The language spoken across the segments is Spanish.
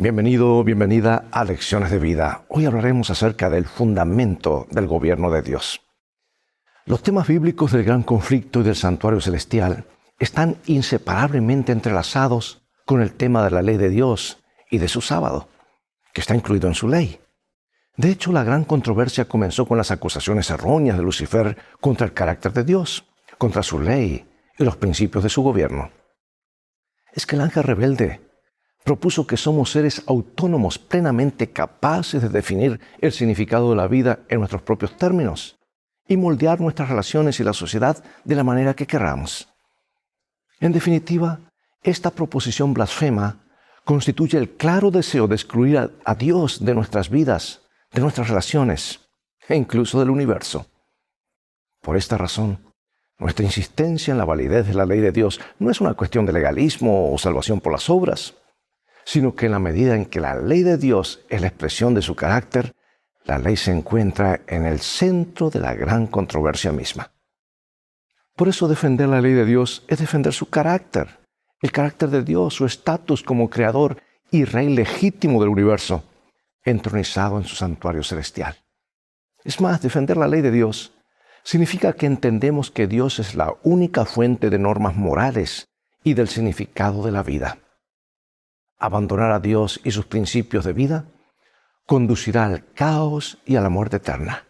Bienvenido, bienvenida a Lecciones de Vida. Hoy hablaremos acerca del fundamento del gobierno de Dios. Los temas bíblicos del gran conflicto y del santuario celestial están inseparablemente entrelazados con el tema de la ley de Dios y de su sábado, que está incluido en su ley. De hecho, la gran controversia comenzó con las acusaciones erróneas de Lucifer contra el carácter de Dios, contra su ley y los principios de su gobierno. Es que el ángel rebelde propuso que somos seres autónomos plenamente capaces de definir el significado de la vida en nuestros propios términos y moldear nuestras relaciones y la sociedad de la manera que queramos. En definitiva, esta proposición blasfema constituye el claro deseo de excluir a Dios de nuestras vidas, de nuestras relaciones e incluso del universo. Por esta razón, nuestra insistencia en la validez de la ley de Dios no es una cuestión de legalismo o salvación por las obras, sino que en la medida en que la ley de Dios es la expresión de su carácter, la ley se encuentra en el centro de la gran controversia misma. Por eso defender la ley de Dios es defender su carácter, el carácter de Dios, su estatus como creador y rey legítimo del universo, entronizado en su santuario celestial. Es más, defender la ley de Dios significa que entendemos que Dios es la única fuente de normas morales y del significado de la vida. Abandonar a Dios y sus principios de vida conducirá al caos y a la muerte eterna.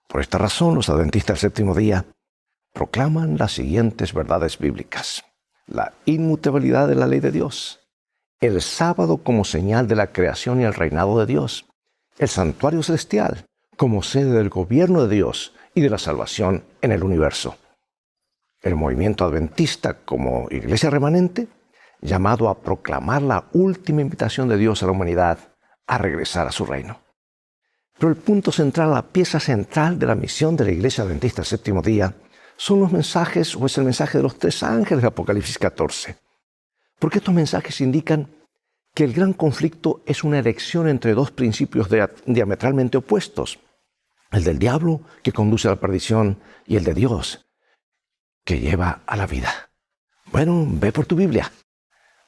Por esta razón, los adventistas del séptimo día proclaman las siguientes verdades bíblicas: la inmutabilidad de la ley de Dios, el sábado como señal de la creación y el reinado de Dios, el santuario celestial como sede del gobierno de Dios y de la salvación en el universo, el movimiento adventista como iglesia remanente, llamado a proclamar la última invitación de Dios a la humanidad a regresar a su reino. Pero el punto central, la pieza central de la misión de la Iglesia Adventista del Séptimo Día, son los mensajes, o es el mensaje de los tres ángeles de Apocalipsis 14. Porque estos mensajes indican que el gran conflicto es una elección entre dos principios diametralmente opuestos: el del diablo, que conduce a la perdición, y el de Dios, que lleva a la vida. Bueno, ve por tu Biblia.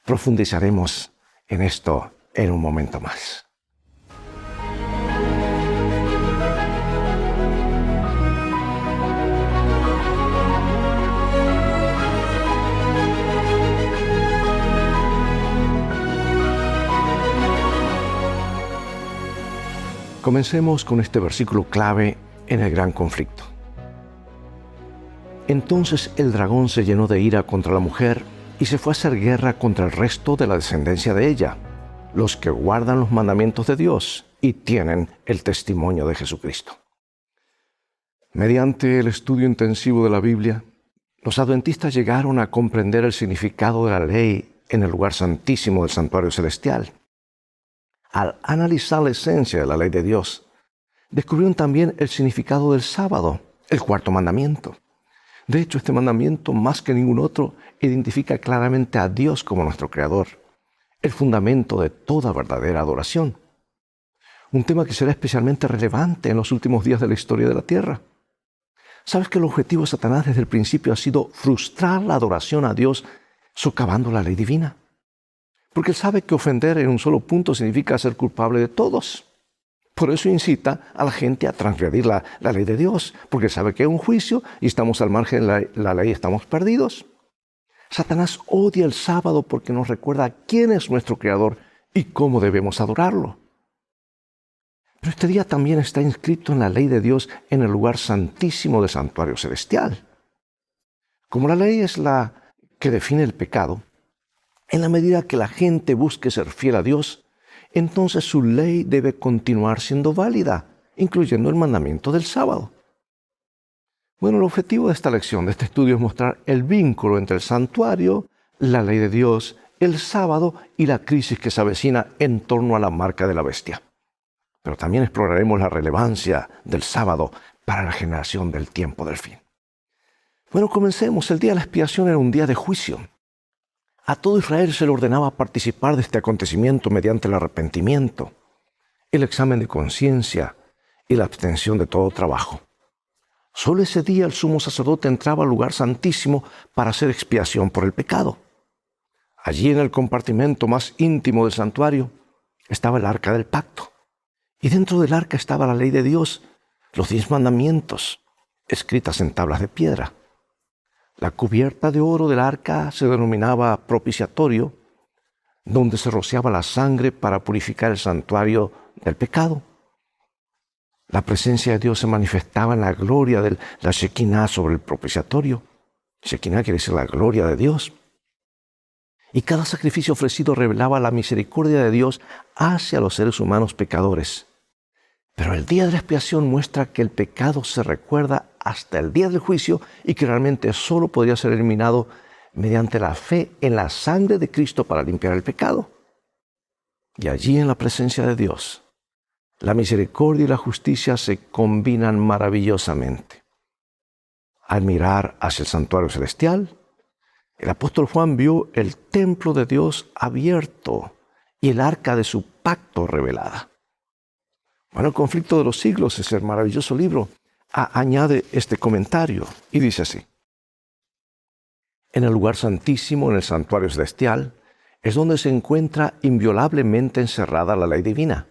Profundizaremos en esto en un momento más. Comencemos con este versículo clave en el gran conflicto. Entonces el dragón se llenó de ira contra la mujer y se fue a hacer guerra contra el resto de la descendencia de ella, los que guardan los mandamientos de Dios y tienen el testimonio de Jesucristo. Mediante el estudio intensivo de la Biblia, los adventistas llegaron a comprender el significado de la ley en el lugar santísimo del santuario celestial. Al analizar la esencia de la ley de Dios, descubrieron también el significado del sábado, el cuarto mandamiento. De hecho, este mandamiento, más que ningún otro, identifica claramente a Dios como nuestro Creador, el fundamento de toda verdadera adoración. Un tema que será especialmente relevante en los últimos días de la historia de la tierra. ¿Sabes que el objetivo de Satanás desde el principio ha sido frustrar la adoración a Dios, socavando la ley divina? Porque él sabe que ofender en un solo punto significa ser culpable de todos. Por eso incita a la gente a transgredir la ley de Dios, porque sabe que hay un juicio y estamos al margen de la ley, estamos perdidos. Satanás odia el sábado porque nos recuerda quién es nuestro Creador y cómo debemos adorarlo. Pero este día también está inscrito en la ley de Dios en el lugar santísimo del santuario celestial. Como la ley es la que define el pecado, en la medida que la gente busque ser fiel a Dios, entonces su ley debe continuar siendo válida, incluyendo el mandamiento del sábado. Bueno, el objetivo de esta lección, de este estudio, es mostrar el vínculo entre el santuario, la ley de Dios, el sábado y la crisis que se avecina en torno a la marca de la bestia. Pero también exploraremos la relevancia del sábado para la generación del tiempo del fin. Bueno, comencemos. El día de la expiación era un día de juicio. A todo Israel se le ordenaba participar de este acontecimiento mediante el arrepentimiento, el examen de conciencia y la abstención de todo trabajo. Solo ese día el sumo sacerdote entraba al lugar santísimo para hacer expiación por el pecado. Allí en el compartimento más íntimo del santuario, estaba el arca del pacto. Y dentro del arca estaba la ley de Dios, los 10 mandamientos, escritas en tablas de piedra. La cubierta de oro del arca se denominaba propiciatorio, donde se rociaba la sangre para purificar el santuario del pecado. La presencia de Dios se manifestaba en la gloria de la Shekinah sobre el propiciatorio. Shekinah quiere decir la gloria de Dios. Y cada sacrificio ofrecido revelaba la misericordia de Dios hacia los seres humanos pecadores. Pero el día de la expiación muestra que el pecado se recuerda hasta el día del juicio y que realmente solo podría ser eliminado mediante la fe en la sangre de Cristo para limpiar el pecado. Y allí en la presencia de Dios, la misericordia y la justicia se combinan maravillosamente. Al mirar hacia el santuario celestial, el apóstol Juan vio el templo de Dios abierto y el arca de su pacto revelada. Bueno, el conflicto de los siglos, ese maravilloso libro, añade este comentario y dice así: en el lugar santísimo, en el santuario celestial, es donde se encuentra inviolablemente encerrada la ley divina.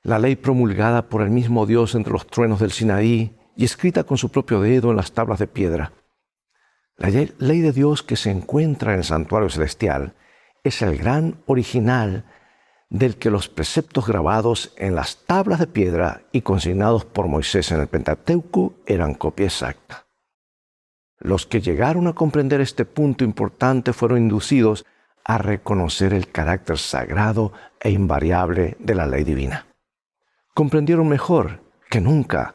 La ley promulgada por el mismo Dios entre los truenos del Sinaí y escrita con su propio dedo en las tablas de piedra. La ley de Dios que se encuentra en el santuario celestial es el gran original del que los preceptos grabados en las tablas de piedra y consignados por Moisés en el Pentateuco eran copia exacta. Los que llegaron a comprender este punto importante fueron inducidos a reconocer el carácter sagrado e invariable de la ley divina. Comprendieron mejor que nunca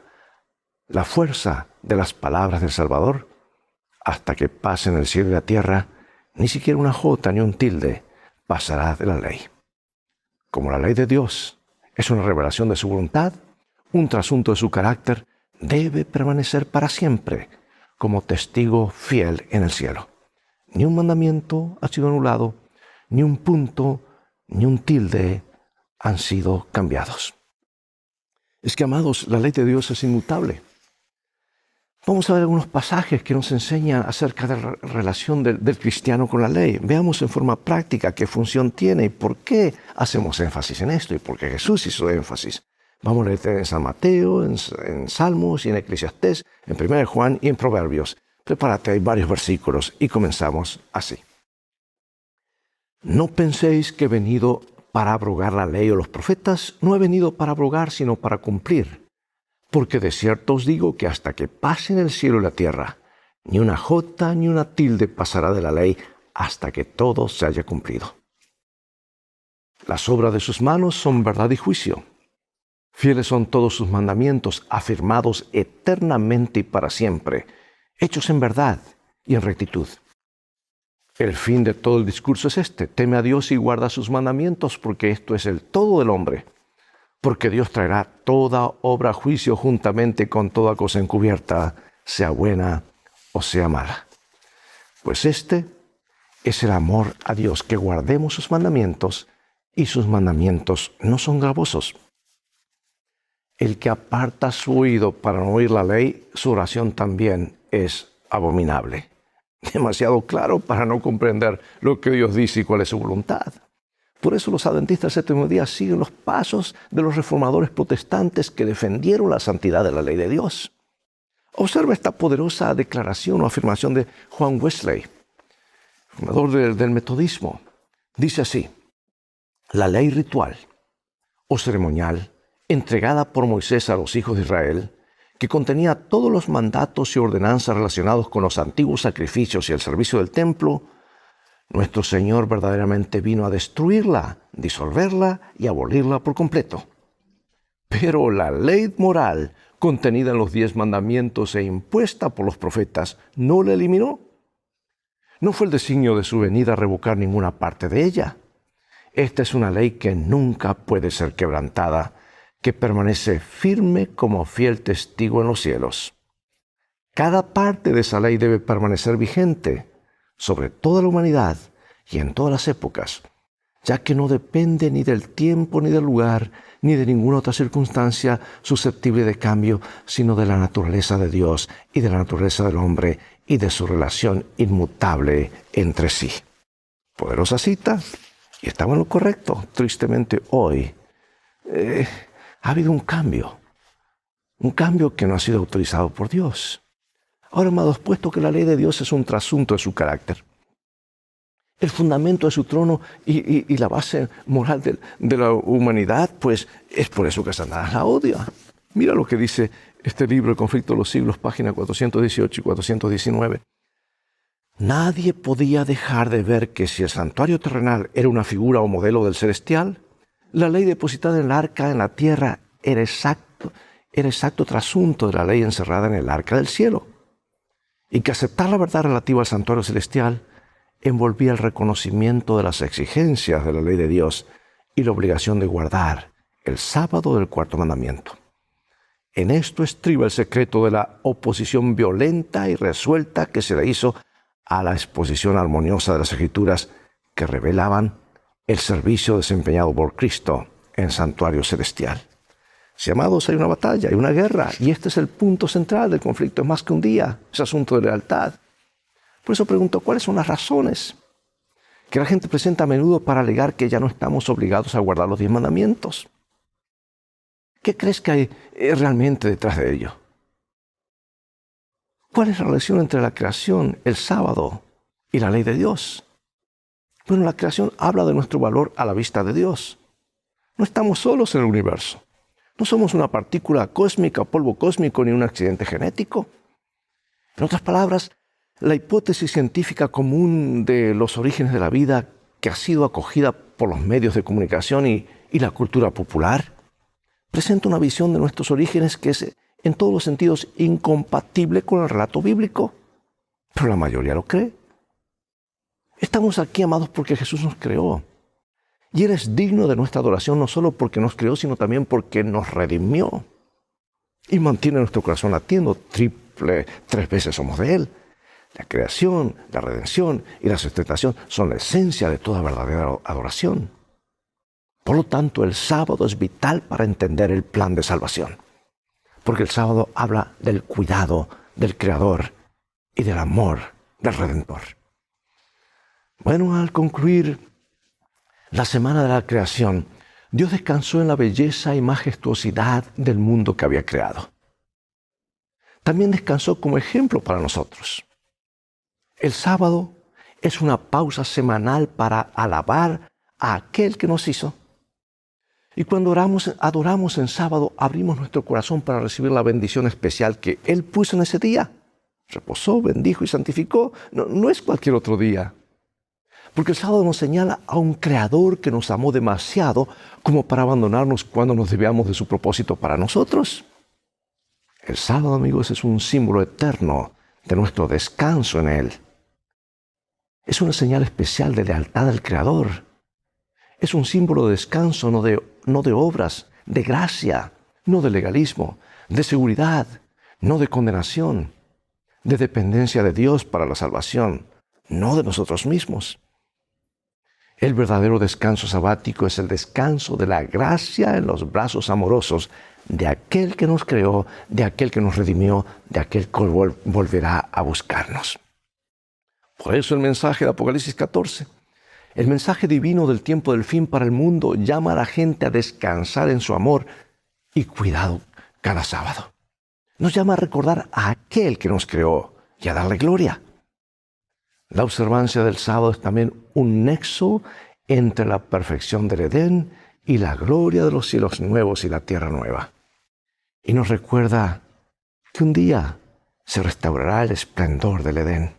la fuerza de las palabras del Salvador. Hasta que pasen el cielo y la tierra, ni siquiera una jota ni un tilde pasará de la ley. Como la ley de Dios es una revelación de su voluntad, un trasunto de su carácter, debe permanecer para siempre como testigo fiel en el cielo. Ni un mandamiento ha sido anulado, ni un punto, ni un tilde han sido cambiados. Es que, amados, la ley de Dios es inmutable. Vamos a ver algunos pasajes que nos enseñan acerca de la relación del cristiano con la ley. Veamos en forma práctica qué función tiene y por qué hacemos énfasis en esto y por qué Jesús hizo énfasis. Vamos a leer en San Mateo, en Salmos y en Eclesiastés, en 1 Juan y en Proverbios. Prepárate, hay varios versículos y comenzamos así. No penséis que he venido para abrogar la ley o los profetas. No he venido para abrogar, sino para cumplir. Porque de cierto os digo que hasta que pasen el cielo y la tierra, ni una jota ni una tilde pasará de la ley hasta que todo se haya cumplido. Las obras de sus manos son verdad y juicio. Fieles son todos sus mandamientos, afirmados eternamente y para siempre, hechos en verdad y en rectitud. El fin de todo el discurso es este: teme a Dios y guarda sus mandamientos, porque esto es el todo del hombre. Porque Dios traerá toda obra a juicio juntamente con toda cosa encubierta, sea buena o sea mala. Pues este es el amor a Dios, que guardemos sus mandamientos, y sus mandamientos no son gravosos. El que aparta su oído para no oír la ley, su oración también es abominable. Demasiado claro para no comprender lo que Dios dice y cuál es su voluntad. Por eso los adventistas del séptimo día siguen los pasos de los reformadores protestantes que defendieron la santidad de la ley de Dios. Observa esta poderosa declaración o afirmación de Juan Wesley, fundador del metodismo. Dice así: la ley ritual o ceremonial entregada por Moisés a los hijos de Israel, que contenía todos los mandatos y ordenanzas relacionados con los antiguos sacrificios y el servicio del templo, nuestro Señor verdaderamente vino a destruirla, disolverla y abolirla por completo. Pero la ley moral contenida en los 10 mandamientos e impuesta por los profetas no la eliminó. No fue el designio de su venida revocar ninguna parte de ella. Esta es una ley que nunca puede ser quebrantada, que permanece firme como fiel testigo en los cielos. Cada parte de esa ley debe permanecer vigente sobre toda la humanidad y en todas las épocas, ya que no depende ni del tiempo, ni del lugar, ni de ninguna otra circunstancia susceptible de cambio, sino de la naturaleza de Dios y de la naturaleza del hombre y de su relación inmutable entre sí. Poderosa cita Y estaba en lo correcto. Tristemente hoy ha habido un cambio que no ha sido autorizado por Dios. Ahora, amados, puesto que la ley de Dios es un trasunto de su carácter, el fundamento de su trono y la base moral de la humanidad, pues es por eso que Satanás la odia. Mira lo que dice este libro, El conflicto de los siglos, páginas 418 y 419. Nadie podía dejar de ver que si el santuario terrenal era una figura o modelo del celestial, la ley depositada en el arca en la tierra era exacto trasunto de la ley encerrada en el arca del cielo. Y que aceptar la verdad relativa al santuario celestial envolvía el reconocimiento de las exigencias de la ley de Dios y la obligación de guardar el sábado del cuarto mandamiento. En esto estriba el secreto de la oposición violenta y resuelta que se le hizo a la exposición armoniosa de las Escrituras que revelaban el servicio desempeñado por Cristo en el santuario celestial. Si, amados, hay una batalla, hay una guerra, y este es el punto central del conflicto, es más que un día, es asunto de lealtad. Por eso pregunto, ¿cuáles son las razones que la gente presenta a menudo para alegar que ya no estamos obligados a guardar los 10 mandamientos? ¿Qué crees que hay realmente detrás de ello? ¿Cuál es la relación entre la creación, el sábado y la ley de Dios? Bueno, la creación habla de nuestro valor a la vista de Dios. No estamos solos en el universo. No somos una partícula cósmica, polvo cósmico, ni un accidente genético. En otras palabras, la hipótesis científica común de los orígenes de la vida, que ha sido acogida por los medios de comunicación y la cultura popular, presenta una visión de nuestros orígenes que es en todos los sentidos incompatible con el relato bíblico. Pero la mayoría lo cree. Estamos aquí, amados, porque Jesús nos creó. Y Él es digno de nuestra adoración no solo porque nos creó, sino también porque nos redimió. Y mantiene nuestro corazón latiendo 3 veces somos de Él. La creación, la redención y la sustentación son la esencia de toda verdadera adoración. Por lo tanto, el sábado es vital para entender el plan de salvación. Porque el sábado habla del cuidado del Creador y del amor del Redentor. Bueno, al concluir la semana de la creación, Dios descansó en la belleza y majestuosidad del mundo que había creado. También descansó como ejemplo para nosotros. El sábado es una pausa semanal para alabar a aquel que nos hizo. Y cuando adoramos en sábado, abrimos nuestro corazón para recibir la bendición especial que Él puso en ese día. Reposó, bendijo y santificó. No es cualquier otro día. Porque el sábado nos señala a un Creador que nos amó demasiado como para abandonarnos cuando nos desviamos de su propósito para nosotros. El sábado, amigos, es un símbolo eterno de nuestro descanso en Él. Es una señal especial de lealtad al Creador. Es un símbolo de descanso, no de obras, de gracia, no de legalismo, de seguridad, no de condenación, de dependencia de Dios para la salvación, no de nosotros mismos. El verdadero descanso sabático es el descanso de la gracia en los brazos amorosos de aquel que nos creó, de aquel que nos redimió, de aquel que volverá a buscarnos. Por eso el mensaje de Apocalipsis 14, el mensaje divino del tiempo del fin para el mundo, llama a la gente a descansar en su amor y cuidado cada sábado. Nos llama a recordar a aquel que nos creó y a darle gloria. La observancia del sábado es también un nexo entre la perfección del Edén y la gloria de los cielos nuevos y la tierra nueva. Y nos recuerda que un día se restaurará el esplendor del Edén.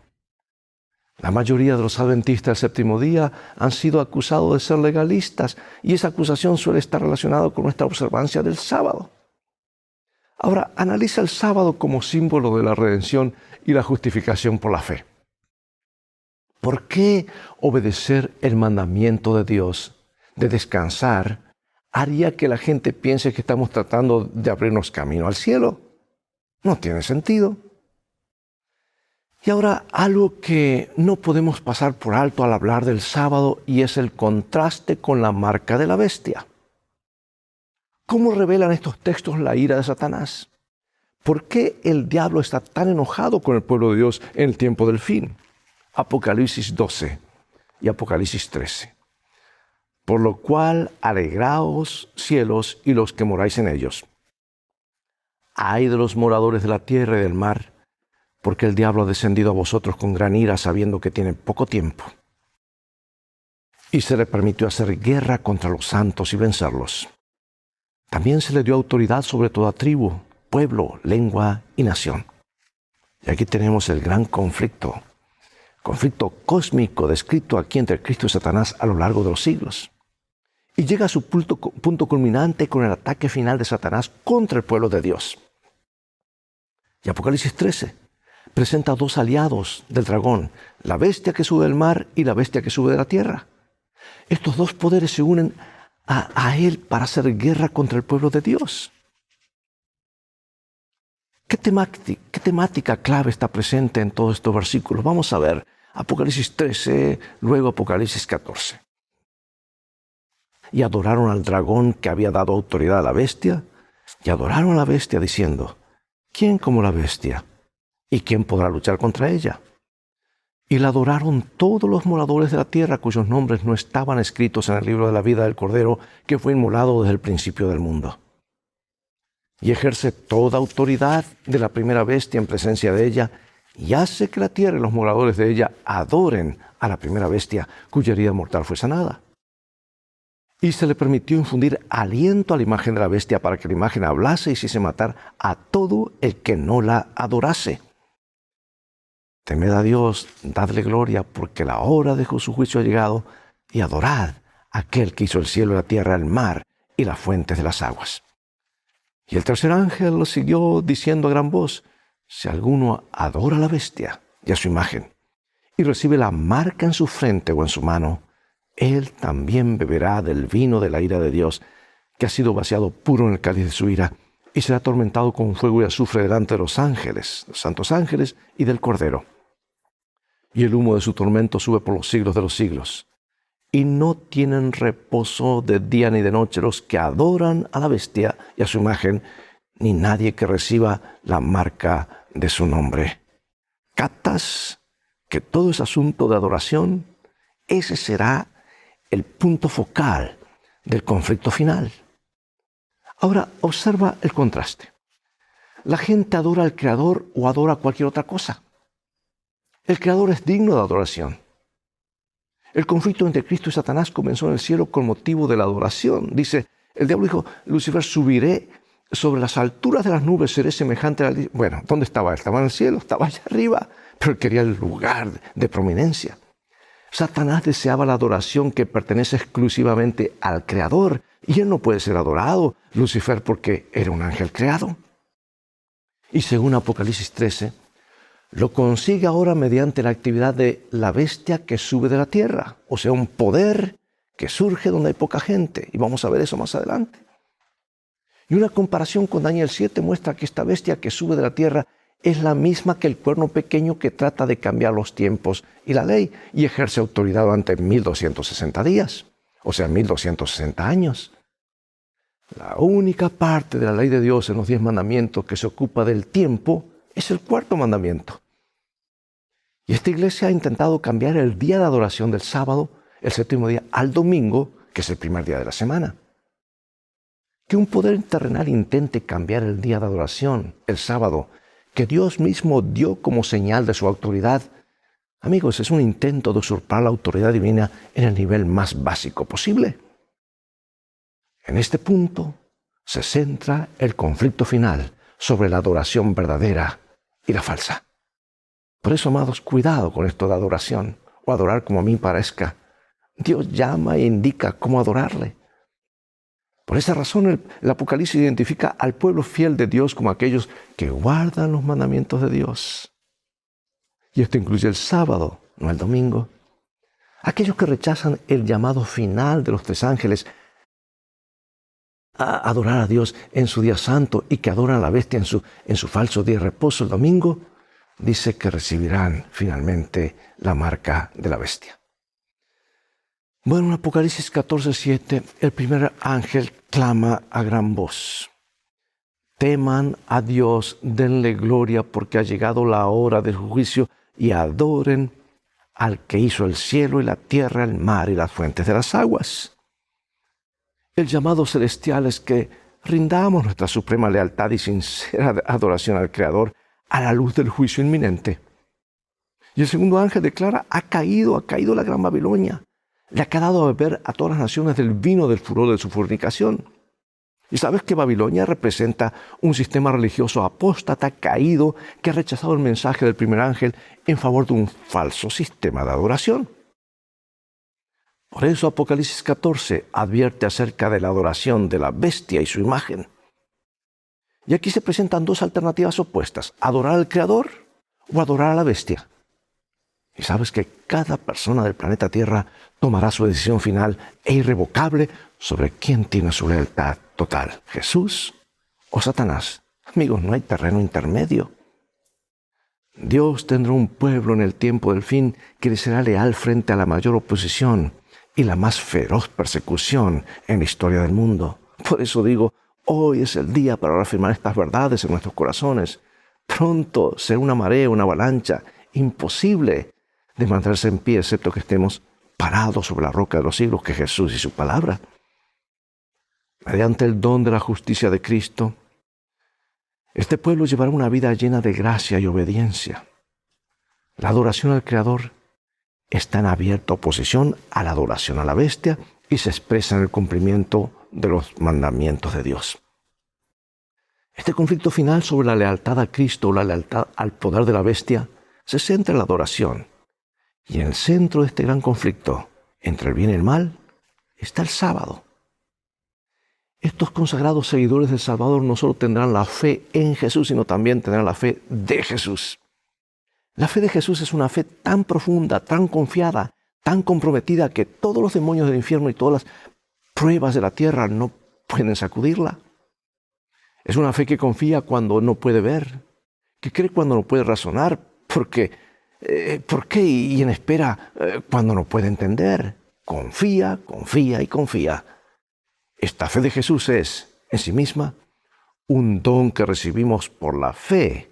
La mayoría de los adventistas del séptimo día han sido acusados de ser legalistas y esa acusación suele estar relacionada con nuestra observancia del sábado. Ahora, analiza el sábado como símbolo de la redención y la justificación por la fe. ¿Por qué obedecer el mandamiento de Dios de descansar haría que la gente piense que estamos tratando de abrirnos camino al cielo? No tiene sentido. Y ahora algo que no podemos pasar por alto al hablar del sábado y es el contraste con la marca de la bestia. ¿Cómo revelan estos textos la ira de Satanás? ¿Por qué el diablo está tan enojado con el pueblo de Dios en el tiempo del fin? Apocalipsis 12 y Apocalipsis 13. Por lo cual, alegraos, cielos, y los que moráis en ellos. Ay de los moradores de la tierra y del mar, porque el diablo ha descendido a vosotros con gran ira, sabiendo que tiene poco tiempo. Y se le permitió hacer guerra contra los santos y vencerlos. También se le dio autoridad sobre toda tribu, pueblo, lengua y nación. Y aquí tenemos el gran conflicto cósmico descrito aquí entre Cristo y Satanás a lo largo de los siglos. Y llega a su punto culminante con el ataque final de Satanás contra el pueblo de Dios. Y Apocalipsis 13 presenta dos aliados del dragón, la bestia que sube del mar y la bestia que sube de la tierra. Estos dos poderes se unen a él para hacer guerra contra el pueblo de Dios. ¿Qué temática clave está presente en todos estos versículos? Vamos a ver Apocalipsis 13, luego Apocalipsis 14. Y adoraron al dragón que había dado autoridad a la bestia, y adoraron a la bestia diciendo, ¿quién como la bestia? ¿Y quién podrá luchar contra ella? Y la adoraron todos los moradores de la tierra cuyos nombres no estaban escritos en el libro de la vida del Cordero que fue inmolado desde el principio del mundo. Y ejerce toda autoridad de la primera bestia en presencia de ella, y hace que la tierra y los moradores de ella adoren a la primera bestia, cuya herida mortal fue sanada. Y se le permitió infundir aliento a la imagen de la bestia para que la imagen hablase y hiciese matar a todo el que no la adorase. Temed a Dios, dadle gloria, porque la hora de su juicio ha llegado, y adorad a aquel que hizo el cielo y la tierra, el mar y las fuentes de las aguas. Y el tercer ángel lo siguió diciendo a gran voz, si alguno adora a la bestia y a su imagen, y recibe la marca en su frente o en su mano, él también beberá del vino de la ira de Dios, que ha sido vaciado puro en el cáliz de su ira, y será atormentado con fuego y azufre delante de los ángeles, los santos ángeles, y del Cordero. Y el humo de su tormento sube por los siglos de los siglos. Y no tienen reposo de día ni de noche los que adoran a la bestia y a su imagen, ni nadie que reciba la marca de su nombre. ¿Captas que todo ese asunto de adoración, ese será el punto focal del conflicto final? Ahora, observa el contraste. La gente adora al Creador o adora cualquier otra cosa. El Creador es digno de adoración. El conflicto entre Cristo y Satanás comenzó en el cielo con motivo de la adoración. Dice, el diablo dijo, Lucifer, subiré sobre las alturas de las nubes, seré semejante a la... Bueno, ¿dónde estaba él? Estaba en el cielo, estaba allá arriba, pero él quería el lugar de prominencia. Satanás deseaba la adoración que pertenece exclusivamente al Creador, y él no puede ser adorado, Lucifer, porque era un ángel creado. Y según Apocalipsis 13, lo consigue ahora mediante la actividad de la bestia que sube de la tierra, o sea, un poder que surge donde hay poca gente, y vamos a ver eso más adelante. Y una comparación con Daniel 7 muestra que esta bestia que sube de la tierra es la misma que el cuerno pequeño que trata de cambiar los tiempos y la ley y ejerce autoridad durante 1260 días, o sea, 1260 años. La única parte de la ley de Dios en los 10 mandamientos que se ocupa del tiempo es el cuarto mandamiento. Y esta iglesia ha intentado cambiar el día de adoración del sábado, el séptimo día, al domingo, que es el primer día de la semana. Que un poder terrenal intente cambiar el día de adoración, el sábado, que Dios mismo dio como señal de su autoridad, amigos, es un intento de usurpar la autoridad divina en el nivel más básico posible. En este punto se centra el conflicto final sobre la adoración verdadera y la falsa. Por eso, amados, cuidado con esto de adoración o adorar como a mí parezca. Dios llama e indica cómo adorarle. Por esa razón el Apocalipsis identifica al pueblo fiel de Dios como aquellos que guardan los mandamientos de Dios. Y esto incluye el sábado, no el domingo. Aquellos que rechazan el llamado final de los 3 ángeles a adorar a Dios en su día santo y que adoran a la bestia en su falso día de reposo el domingo, dice que recibirán finalmente la marca de la bestia. Bueno, en Apocalipsis 14:7, el primer ángel clama a gran voz. Teman a Dios, denle gloria porque ha llegado la hora del juicio y adoren al que hizo el cielo y la tierra, el mar y las fuentes de las aguas. El llamado celestial es que rindamos nuestra suprema lealtad y sincera adoración al Creador a la luz del juicio inminente. Y el segundo ángel declara, ha caído la gran Babilonia. Le ha dado a beber a todas las naciones del vino del furor de su fornicación. Y sabes que Babilonia representa un sistema religioso apóstata, caído, que ha rechazado el mensaje del primer ángel en favor de un falso sistema de adoración. Por eso Apocalipsis 14 advierte acerca de la adoración de la bestia y su imagen. Y aquí se presentan dos alternativas opuestas, adorar al Creador o adorar a la bestia. Y sabes que cada persona del planeta Tierra tomará su decisión final e irrevocable sobre quién tiene su lealtad total, Jesús o Satanás. Amigos, no hay terreno intermedio. Dios tendrá un pueblo en el tiempo del fin que le será leal frente a la mayor oposición y la más feroz persecución en la historia del mundo. Por eso digo, hoy es el día para reafirmar estas verdades en nuestros corazones. Pronto será una marea, una avalancha, imposible de mantenerse en pie, excepto que estemos parados sobre la roca de los siglos, que es Jesús y su palabra. Mediante el don de la justicia de Cristo, este pueblo llevará una vida llena de gracia y obediencia. La adoración al Creador está en abierta oposición a la adoración a la bestia y se expresa en el cumplimiento de los mandamientos de Dios. Este conflicto final sobre la lealtad a Cristo o la lealtad al poder de la bestia se centra en la adoración. Y en el centro de este gran conflicto entre el bien y el mal está el sábado. Estos consagrados seguidores del Salvador no solo tendrán la fe en Jesús, sino también tendrán la fe de Jesús. La fe de Jesús es una fe tan profunda, tan confiada, tan comprometida que todos los demonios del infierno y todas las pruebas de la tierra no pueden sacudirla. Es una fe que confía cuando no puede ver, que cree cuando no puede razonar, ¿por qué? Y en espera cuando no puede entender. Confía, confía y confía. Esta fe de Jesús es, en sí misma, un don que recibimos por la fe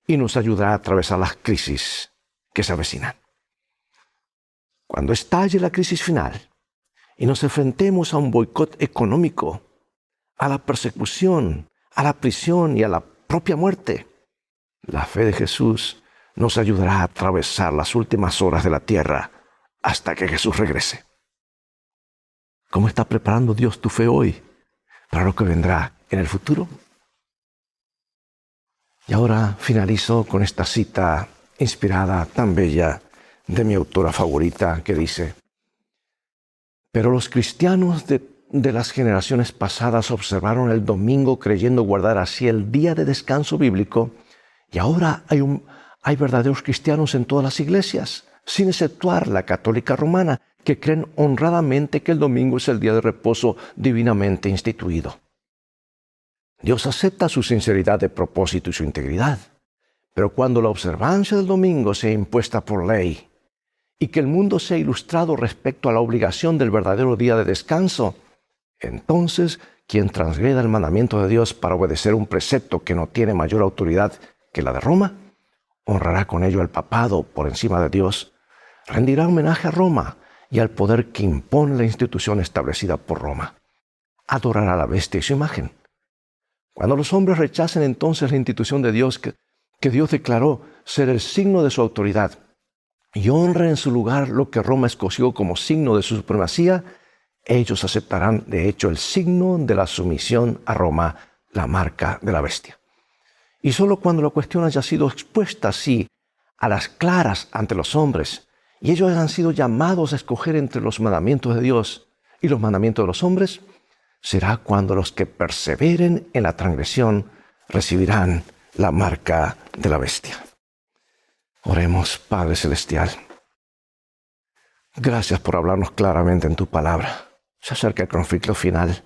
y nos ayudará a atravesar las crisis que se avecinan. Cuando estalle la crisis final y nos enfrentemos a un boicot económico, a la persecución, a la prisión y a la propia muerte, la fe de Jesús nos ayudará a atravesar las últimas horas de la tierra hasta que Jesús regrese. ¿Cómo está preparando Dios tu fe hoy para lo que vendrá en el futuro? Y ahora finalizo con esta cita inspirada, tan bella, de mi autora favorita, que dice: pero los cristianos de las generaciones pasadas observaron el domingo creyendo guardar así el día de descanso bíblico, y ahora hay verdaderos cristianos en todas las iglesias, sin exceptuar la católica romana, que creen honradamente que el domingo es el día de reposo divinamente instituido. Dios acepta su sinceridad de propósito y su integridad, pero cuando la observancia del domingo sea impuesta por ley y que el mundo sea ilustrado respecto a la obligación del verdadero día de descanso, entonces quien transgreda el mandamiento de Dios para obedecer un precepto que no tiene mayor autoridad que la de Roma, honrará con ello al papado por encima de Dios, rendirá homenaje a Roma y al poder que impone la institución establecida por Roma. Adorará a la bestia y su imagen. Cuando los hombres rechacen entonces la institución de Dios que Dios declaró ser el signo de su autoridad y honren en su lugar lo que Roma escogió como signo de su supremacía, ellos aceptarán de hecho el signo de la sumisión a Roma, la marca de la bestia. Y solo cuando la cuestión haya sido expuesta así a las claras ante los hombres y ellos han sido llamados a escoger entre los mandamientos de Dios y los mandamientos de los hombres, será cuando los que perseveren en la transgresión recibirán la marca de la bestia. Oremos, Padre Celestial. Gracias por hablarnos claramente en tu palabra. Se acerca el conflicto final.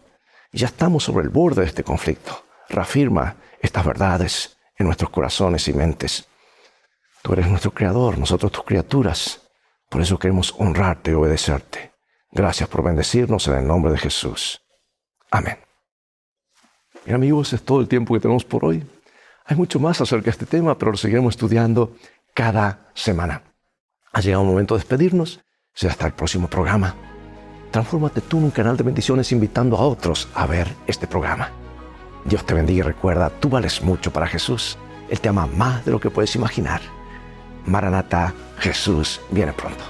Ya estamos sobre el borde de este conflicto. Reafirma estas verdades en nuestros corazones y mentes. Tú eres nuestro Creador, nosotros tus criaturas. Por eso queremos honrarte y obedecerte. Gracias por bendecirnos en el nombre de Jesús. Amén. Bien, amigos, es todo el tiempo que tenemos por hoy. Hay mucho más acerca de este tema, pero lo seguiremos estudiando cada semana. Ha llegado el momento de despedirnos. Será hasta el próximo programa. transfórmate tú en un canal de bendiciones invitando a otros a ver este programa. Dios te bendiga y recuerda, tú vales mucho para Jesús. Él te ama más de lo que puedes imaginar. Maranatá, Jesús viene pronto.